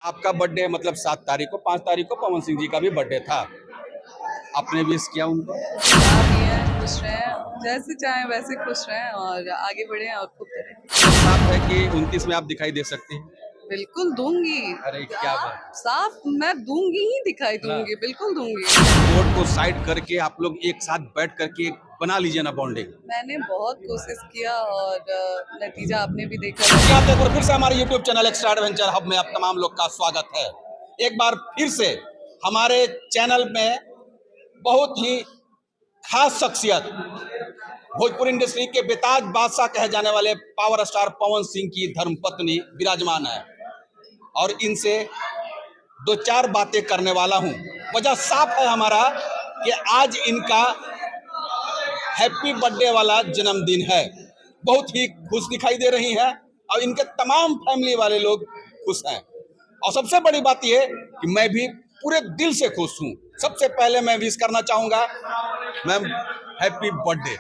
आपका बर्थडे मतलब 7 तारीख को, 5 तारीख को पवन सिंह जी का भी बर्थडे था। आपने विश किया उनको? आप भी हैं, खुश रहें, जैसे चाहें वैसे खुश रहें और आगे बढ़ें और खूब करें। साफ है कि 29 में आप दिखाई दे सकती हैं। बिल्कुल दूंगी। अरे क्या आप बात! साफ मैं दूंगी ही, दिखाई हाँ। दूंगी, बिल्कुल दूंगी। कोर्ट को साइड करके आप लोग एक साथ बैठ करके एक बना लीजिए ना बॉन्डिंग। मैंने बहुत कोशिश किया और नतीजा आपने भी देखा। जी, आप एक बार फिर से हमारे YouTube channel extra adventure hub में आप तमाम लोग का स्वागत है। एक बार फिर से हमारे चैनल में बहुत ही खास शख्सियत, भोजपुरी इंडस्ट्री के बेताज बादशाह कहे जाने वाले पावर स्टार पवन सिंह की धर्मपत्नी विराजमान है और इनसे दो चार बातें करने वाला हूं। वजह साफ है हमारा कि आज इनका हैप्पी बर्थडे वाला जन्मदिन है। बहुत ही खुश दिखाई दे रही हैं और इनके तमाम फैमिली वाले लोग खुश हैं और सबसे बड़ी बात यह कि मैं भी पूरे दिल से खुश हूं। सबसे पहले मैं विश करना चाहूंगा मैम, हैप्पी बर्थडे।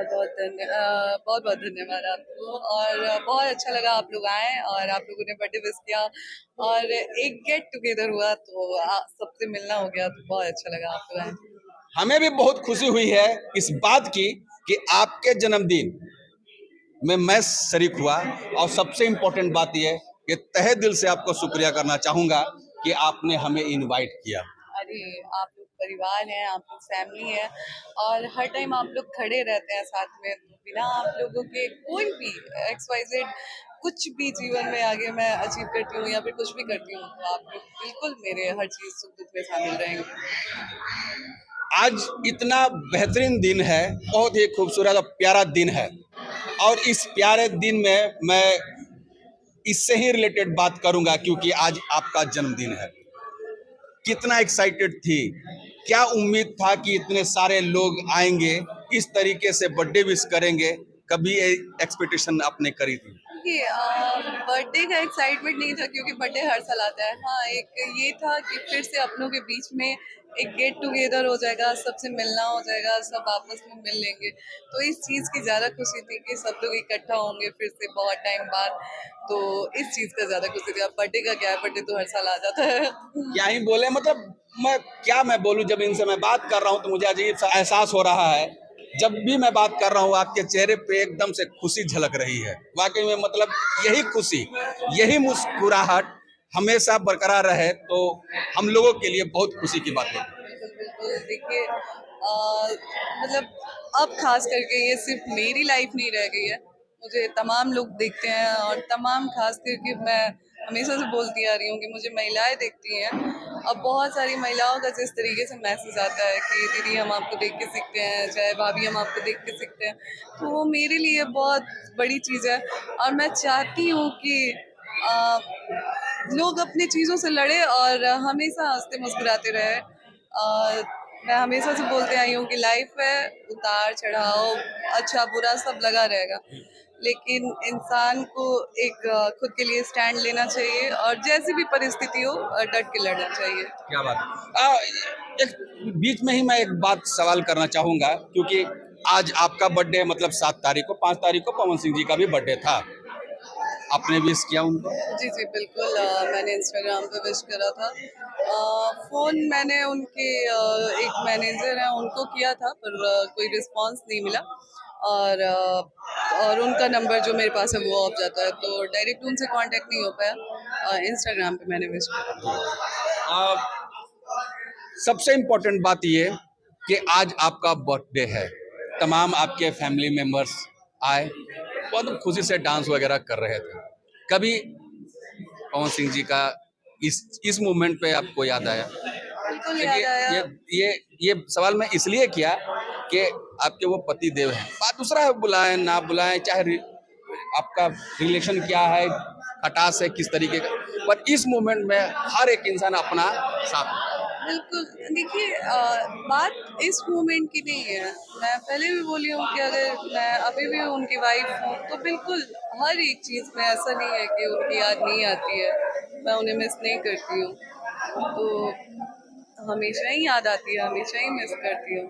बहुत बहुत धन्यवाद आपको और बहुत अच्छा लगा आप लोग आए और आप लोगों ने बर्थडे विश किया और एक गेट टुगेदर हुआ तो सबसे मिलना हो गया तो बहुत अच्छा लगा आप लोग आए। हमें भी बहुत खुशी हुई है इस बात की कि आपके जन्मदिन में मैं शरीक हुआ और सबसे इम्पोर्टेंट बात यह कि तहे दिल से आपको शुक्रिया करना चाहूंगा कि आपने हमें इनवाइट किया। अरे आप लोग परिवार हैं, आप लोग फैमिली है और हर टाइम आप लोग खड़े रहते हैं साथ में, तो बिना आप लोगों के कोई भी XYZ कुछ भी जीवन में आगे मैं अचीव करती हूँ या फिर कुछ भी करती हूँ तो आप लोग बिल्कुल मेरे हर चीज सुख दुख में शामिल रहेंगे। आज इतना बेहतरीन दिन है, बहुत ही खूबसूरत और प्यारा दिन है और इस प्यारे दिन में मैं इससे ही रिलेटेड बात करूंगा क्योंकि आज आपका जन्मदिन है। कितना एक्साइटेड थी, क्या उम्मीद था कि इतने सारे लोग आएंगे, इस तरीके से बर्थडे विश करेंगे, कभी एक्सपेक्टेशन आपने करी थी? देखिए बर्थडे का एक्साइटमेंट नहीं था क्योंकि बर्थडे हर साल आता है। हाँ, एक ये था कि फिर से अपनों के बीच में एक गेट टुगेदर हो जाएगा, सबसे मिलना हो जाएगा, सब आपस में मिल लेंगे, तो इस चीज़ की ज़्यादा खुशी थी कि सब लोग इकट्ठा होंगे फिर से बहुत टाइम बाद, तो इस चीज़ का ज़्यादा खुशी थी। अब बर्थडे का क्या है, बर्थडे तो हर साल आ जाता है। क्या ही बोले, मतलब मैं बोलूं, जब इनसे मैं बात कर रहा हूं तो मुझे अजीब सा एहसास हो रहा है। जब भी मैं बात कर रहा हूं आपके चेहरे पे एकदम से खुशी झलक रही है। वाकई में मतलब यही खुशी, यही मुस्कुराहट हमेशा बरकरार रहे तो हम लोगों के लिए बहुत खुशी की बात होगी। बिल्कुल बिल्कुल, देखिए मतलब अब खास करके ये सिर्फ मेरी लाइफ नहीं रह गई है, मुझे तमाम लोग देखते हैं और तमाम खास करके मैं हमेशा से बोलती आ रही हूँ कि मुझे महिलाएं देखती हैं। अब बहुत सारी महिलाओं का जिस तरीके से मैसेज आता है कि दीदी हम आपको देख के सीखते हैं, चाहे भाभी हम आपको देख के सीखते हैं, तो वो मेरे लिए बहुत बड़ी चीज़ है और मैं चाहती हूँ कि आ, लोग अपनी चीज़ों से लड़े और हमेशा हंसते मुस्कुराते रहे। मैं हमेशा से बोलते आई हूँ कि लाइफ है, उतार चढ़ाव, अच्छा बुरा सब लगा रहेगा, लेकिन इंसान को एक खुद के लिए स्टैंड लेना चाहिए और जैसी भी परिस्थिति हो डट के लड़ना चाहिए। क्या बात एक बीच में ही मैं एक बात सवाल करना चाहूंगा क्योंकि आज आपका बर्थडे मतलब 7 तारीख को, 5 तारीख को पवन सिंह जी का भी बर्थडे था। आपने विश किया उनको? जी जी बिल्कुल, मैंने इंस्टाग्राम पे विश करा था। फ़ोन मैंने उनके एक मैनेजर हैं उनको किया था पर कोई रिस्पांस नहीं मिला और उनका नंबर जो मेरे पास है वो ऑफ जाता है, तो डायरेक्ट उनसे कांटेक्ट नहीं हो पाया। इंस्टाग्राम पे मैंने विश करा। आ, सबसे इम्पोर्टेंट बात ये कि आज आपका बर्थडे है। तमाम आपके फैमिली मेंबर्स आए, बहुत खुशी से डांस वगैरह कर रहे थे। कभी पवन सिंह जी का इस मूवमेंट पे आपको याद आया? बिल्कुल देखिए, याद आया। ये सवाल मैं इसलिए किया कि आपके वो पति देव हैं। बात दूसरा है, बुलाएं ना बुलाएं, चाहे आपका रिलेशन क्या है, खटास है किस तरीके का, पर इस मोमेंट में हर एक इंसान अपना साथ होता है। बिल्कुल, देखिए बात इस मोमेंट की नहीं है। मैं पहले भी बोली हूँ कि अगर मैं अभी भी उनकी वाइफ हूँ तो बिल्कुल हर एक चीज़ में ऐसा नहीं है कि उनकी याद नहीं आती है, मैं उन्हें मिस नहीं करती हूँ, तो हमेशा ही याद आती है, हमेशा ही मिस करती हूँ,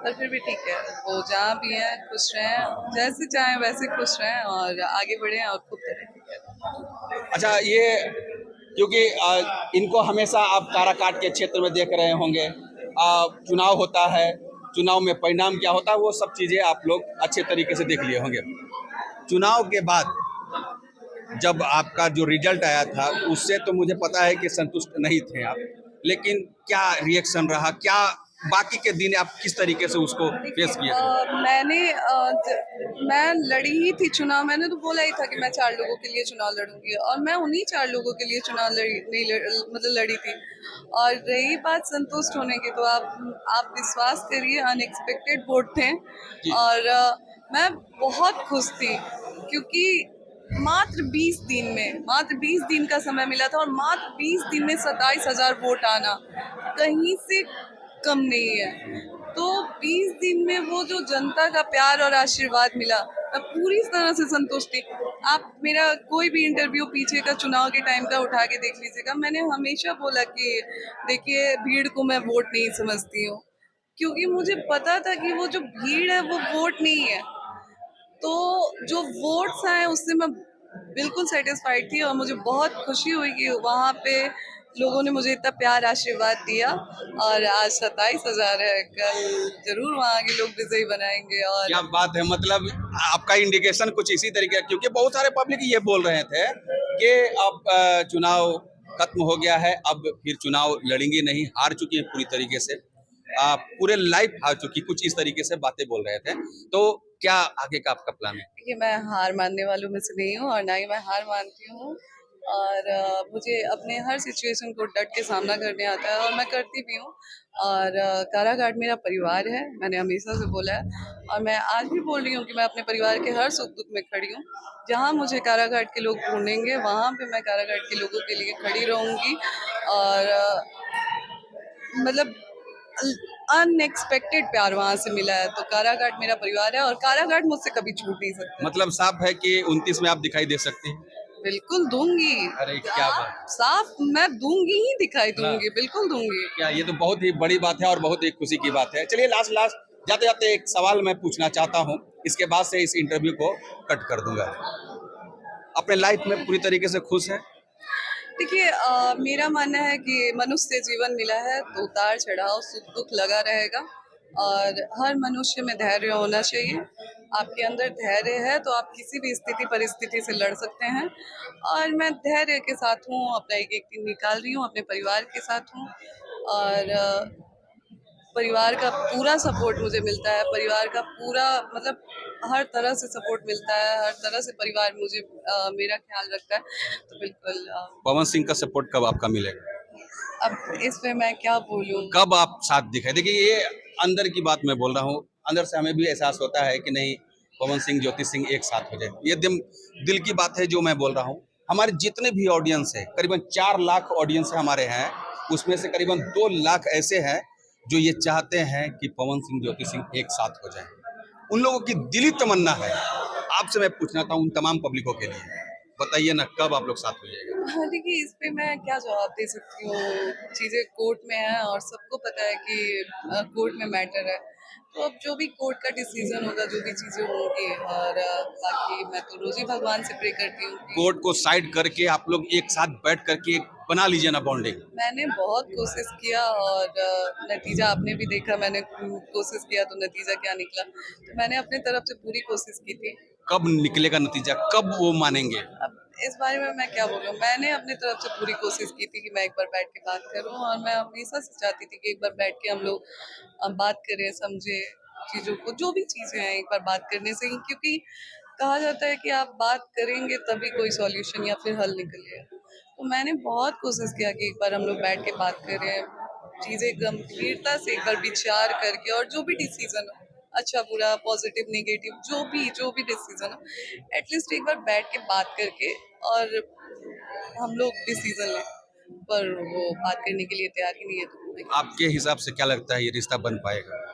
पर फिर भी ठीक है, वो जहाँ भी हैं खुश रहें, जैसे चाहें वैसे खुश रहें और आगे बढ़ें और खूब करें। अच्छा, ये क्योंकि इनको हमेशा आप काराकाट के क्षेत्र में देख रहे होंगे। चुनाव होता है, चुनाव में परिणाम क्या होता है वो सब चीज़ें आप लोग अच्छे तरीके से देख लिए होंगे। चुनाव के बाद जब आपका जो रिजल्ट आया था उससे तो मुझे पता है कि संतुष्ट नहीं थे आप, लेकिन क्या रिएक्शन रहा, क्या बाकी के दिन आप किस तरीके से उसको फेस किए थे? मैं लड़ी ही थी चुनाव। मैंने तो बोला ही था कि मैं 4 लोगों के लिए चुनाव लड़ूंगी और मैं उन्हीं 4 लोगों के लिए चुनाव लड़ी नहीं मतलब लड़ी थी। और रही बात संतुष्ट होने की, तो आप विश्वास करिए, अनएक्सपेक्टेड वोट थे। जी। और मैं बहुत खुश थी, क्योंकि मात्र 20 दिन का समय मिला था और मात्र 20 दिन में 27,000 वोट आना कहीं से कम नहीं है। तो 20 दिन में वो जो जनता का प्यार और आशीर्वाद मिला, मैं पूरी तरह से संतुष्ट थी। आप मेरा कोई भी इंटरव्यू पीछे का चुनाव के टाइम का उठा के देख लीजिएगा, मैंने हमेशा बोला कि देखिए, भीड़ को मैं वोट नहीं समझती हूँ, क्योंकि मुझे पता था कि वो जो भीड़ है वो वोट नहीं है। तो जो वोट्स आए उससे मैं बिल्कुल सेटिस्फाइड थी और मुझे बहुत खुशी हुई कि वहाँ पे लोगों ने मुझे इतना प्यार आशीर्वाद दिया। और आज 27,000 है, कल जरूर वहाँ के लोग विजयी बनाएंगे। और क्या बात है, मतलब आपका इंडिकेशन कुछ इसी तरीके का, क्योंकि बहुत सारे पब्लिक ये बोल रहे थे कि अब चुनाव खत्म हो गया है, अब फिर चुनाव लड़ेंगे नहीं, हार चुकी है पूरी तरीके से, पूरे लाइफ हार चुकी, कुछ इस तरीके से बातें बोल रहे थे। तो क्या आगे का आपका प्लान है? देखिए, मैं हार मानने वालों में से नहीं हूँ और ना ही मैं हार मानती हूँ। और मुझे अपने हर सिचुएशन को डट के सामना करने आता है और मैं करती भी हूँ। और कारागाट मेरा परिवार है, मैंने हमेशा से बोला है और मैं आज भी बोल रही हूँ कि मैं अपने परिवार के हर सुख दुख में खड़ी हूँ। जहाँ मुझे कारागाट के लोग ढूंढेंगे वहाँ पे मैं कारागाट के लोगों के लिए खड़ी रहूँगी। और मतलब अनएक्सपेक्टेड प्यार वहाँ से मिला है, तो कारागाट मेरा परिवार है और कारागाट मुझसे कभी छूट नहीं सकता। मतलब साफ है कि 29 में आप दिखाई दे सकती हैं। बिल्कुल दूंगी। अरे क्या बात, साफ मैं दूंगी ही, दिखाई दूंगी, बिल्कुल दूंगी। क्या ये तो बहुत ही बड़ी बात है और बहुत ही खुशी की बात है। चलिए लास्ट जाते जाते एक सवाल मैं पूछना चाहता हूँ, इसके बाद से इस इंटरव्यू को कट कर दूंगा। अपने लाइफ में पूरी तरीके से खुश है? देखिए, मेरा मानना है कि मनुष्य से जीवन मिला है तो उतार चढ़ाव सुख दुख लगा रहेगा और हर मनुष्य में धैर्य होना चाहिए। आपके अंदर धैर्य है तो आप किसी भी स्थिति परिस्थिति से लड़ सकते हैं। और मैं धैर्य के साथ हूँ, अपना एक एक दिन निकाल रही हूँ, अपने परिवार के साथ हूँ। और परिवार का पूरा सपोर्ट मुझे मिलता है, परिवार का पूरा मतलब हर तरह से सपोर्ट मिलता है, हर तरह से परिवार मुझे मेरा ख्याल रखता है। तो बिल्कुल पवन सिंह का सपोर्ट कब आपका मिलेगा? अब इस पे मैं क्या बोलूं। कब आप साथ दिखाए? देखिए ये अंदर की बात मैं बोल रहा हूँ, अंदर से हमें भी एहसास होता है कि नहीं, पवन सिंह ज्योति सिंह एक साथ हो जाए, ये दिल की बात है जो मैं बोल रहा हूँ। हमारे जितने भी ऑडियंस है, करीबन 4 लाख ऑडियंस हमारे हैं, उसमें से करीबन 2 लाख ऐसे हैं जो ये चाहते हैं कि पवन सिंह ज्योति सिंह एक साथ हो जाए। उन लोगों की दिली तमन्ना है। आपसे मैं पूछना था उन तमाम पब्लिकों के लिए, बताइए ना कब आप लोग साथ हो जाएगा? हाँ, देखिए, इस पे मैं क्या जवाब दे सकती हूँ। चीज़ें कोर्ट में है और सबको पता है कि कोर्ट में मैटर है। तो अब जो भी कोर्ट का डिसीजन होगा, जो भी चीज़ें होंगी। और बाकी मैं तो रोज ही भगवान से प्रे करती हूँ कि कोर्ट को साइड करके आप लोग एक साथ बैठ करके एक बना लीजिए ना बॉन्डिंग। मैंने बहुत कोशिश किया और नतीजा आपने भी देखा। मैंने कोशिश किया तो नतीजा क्या निकला। तो मैंने अपनी तरफ से पूरी कोशिश की थी। कब निकलेगा नतीजा, कब वो मानेंगे? अब इस बारे में मैं क्या बोलूँ। मैंने अपनी तरफ से पूरी कोशिश की थी कि मैं एक बार बैठ के बात करूँ और मैं हमेशा से चाहती थी कि एक बार बैठ के हम लोग बात करें, समझे चीज़ों को, जो भी चीज़ें हैं एक बार बात करने से ही। क्योंकि कहा जाता है कि आप बात करेंगे तभी कोई सॉल्यूशन या फिर हल निकलेगा। तो मैंने बहुत कोशिश किया कि एक बार हम लोग बैठ के बात करें, चीज़ें गंभीरता से एक बार विचार करके, और जो भी डिसीजन हो, अच्छा बुरा पॉजिटिव नेगेटिव, जो भी डिसीजन हो, एटलीस्ट एक बार बैठ के बात करके और हम लोग डिसीजन लें। पर वो बात करने के लिए तैयार ही नहीं है, तो मैं क्या। आपके हिसाब से क्या लगता है ये रिश्ता बन पाएगा,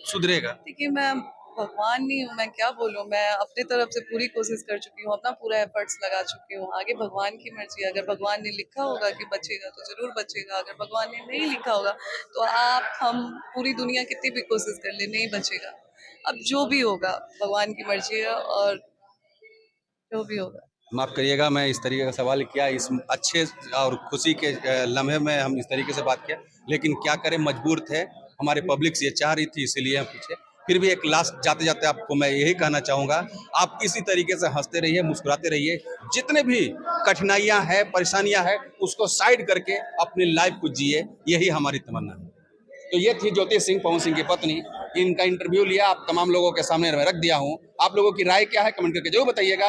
सुधरेगा? देखिए, मैं भगवान नहीं हूँ, मैं क्या बोलूँ। मैं अपनी तरफ से पूरी कोशिश कर चुकी हूँ, अपना पूरा एफर्ट्स लगा चुकी हूँ। आगे भगवान की मर्जी है। अगर भगवान ने लिखा होगा कि बचेगा तो जरूर बचेगा, अगर भगवान ने नहीं लिखा होगा तो आप हम पूरी दुनिया कितनी भी कोशिश कर ले, नहीं बचेगा। अब जो भी होगा भगवान की मर्जी है और जो भी होगा। माफ़ करिएगा, मैं इस तरीके का सवाल किया, इस अच्छे और खुशी के लम्हे में हम इस तरीके से बात किया, लेकिन क्या करें, मजबूर थे, हमारे पब्लिक ये चाह रही थी, इसीलिए हम पूछे। फिर भी एक लास्ट जाते जाते आपको मैं यही कहना चाहूँगा, आप इसी तरीके से हंसते रहिए, मुस्कुराते रहिए, जितने भी कठिनाइयाँ हैं, परेशानियाँ हैं, उसको साइड करके अपनी लाइफ को जिए, यही हमारी तमन्ना है। तो ये थी ज्योति सिंह, पवन सिंह की पत्नी। इनका इंटरव्यू लिया, आप तमाम लोगों के सामने मैं रख दिया हूँ। आप लोगों की राय क्या है, कमेंट करके जरूर बताइएगा।